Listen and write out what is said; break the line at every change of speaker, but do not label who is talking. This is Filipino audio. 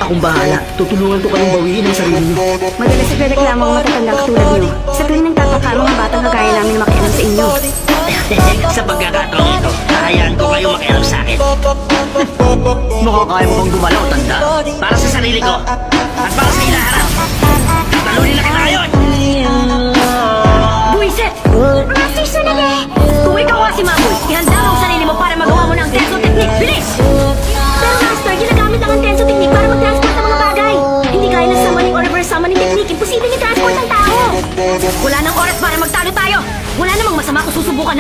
Akong bahala. Tutulungan ko kayong bawiin ang sarili niyo.
Madalas nagreklamo ang matatandang katulad niyo. Sa tuwing nagtataka, mga batang kagaya namin na makialam sa inyo.
Sa pagkakataon ito, hayaan ko kayo makialam sa akin.
Makakaya mo bang gumalaw, tanda?
Para sa sarili ko at para sa ilaharap. Talunin na kita ngayon!
Buisit! Master Tsunade! Kung ikaw nga si Mamoy, ihanda mo ang sarili mo para magawa mo ng Tenso Technique. Bilis! Pero Master, ginagamit lang ang Tenso Technique para mag-transport ng mga bagay. Hindi gaya ng summoning or reverse summoning technique. Imposible i-transport ang tao. Wala nang oras para magtalo tayo. Wala namang masama kung susubukan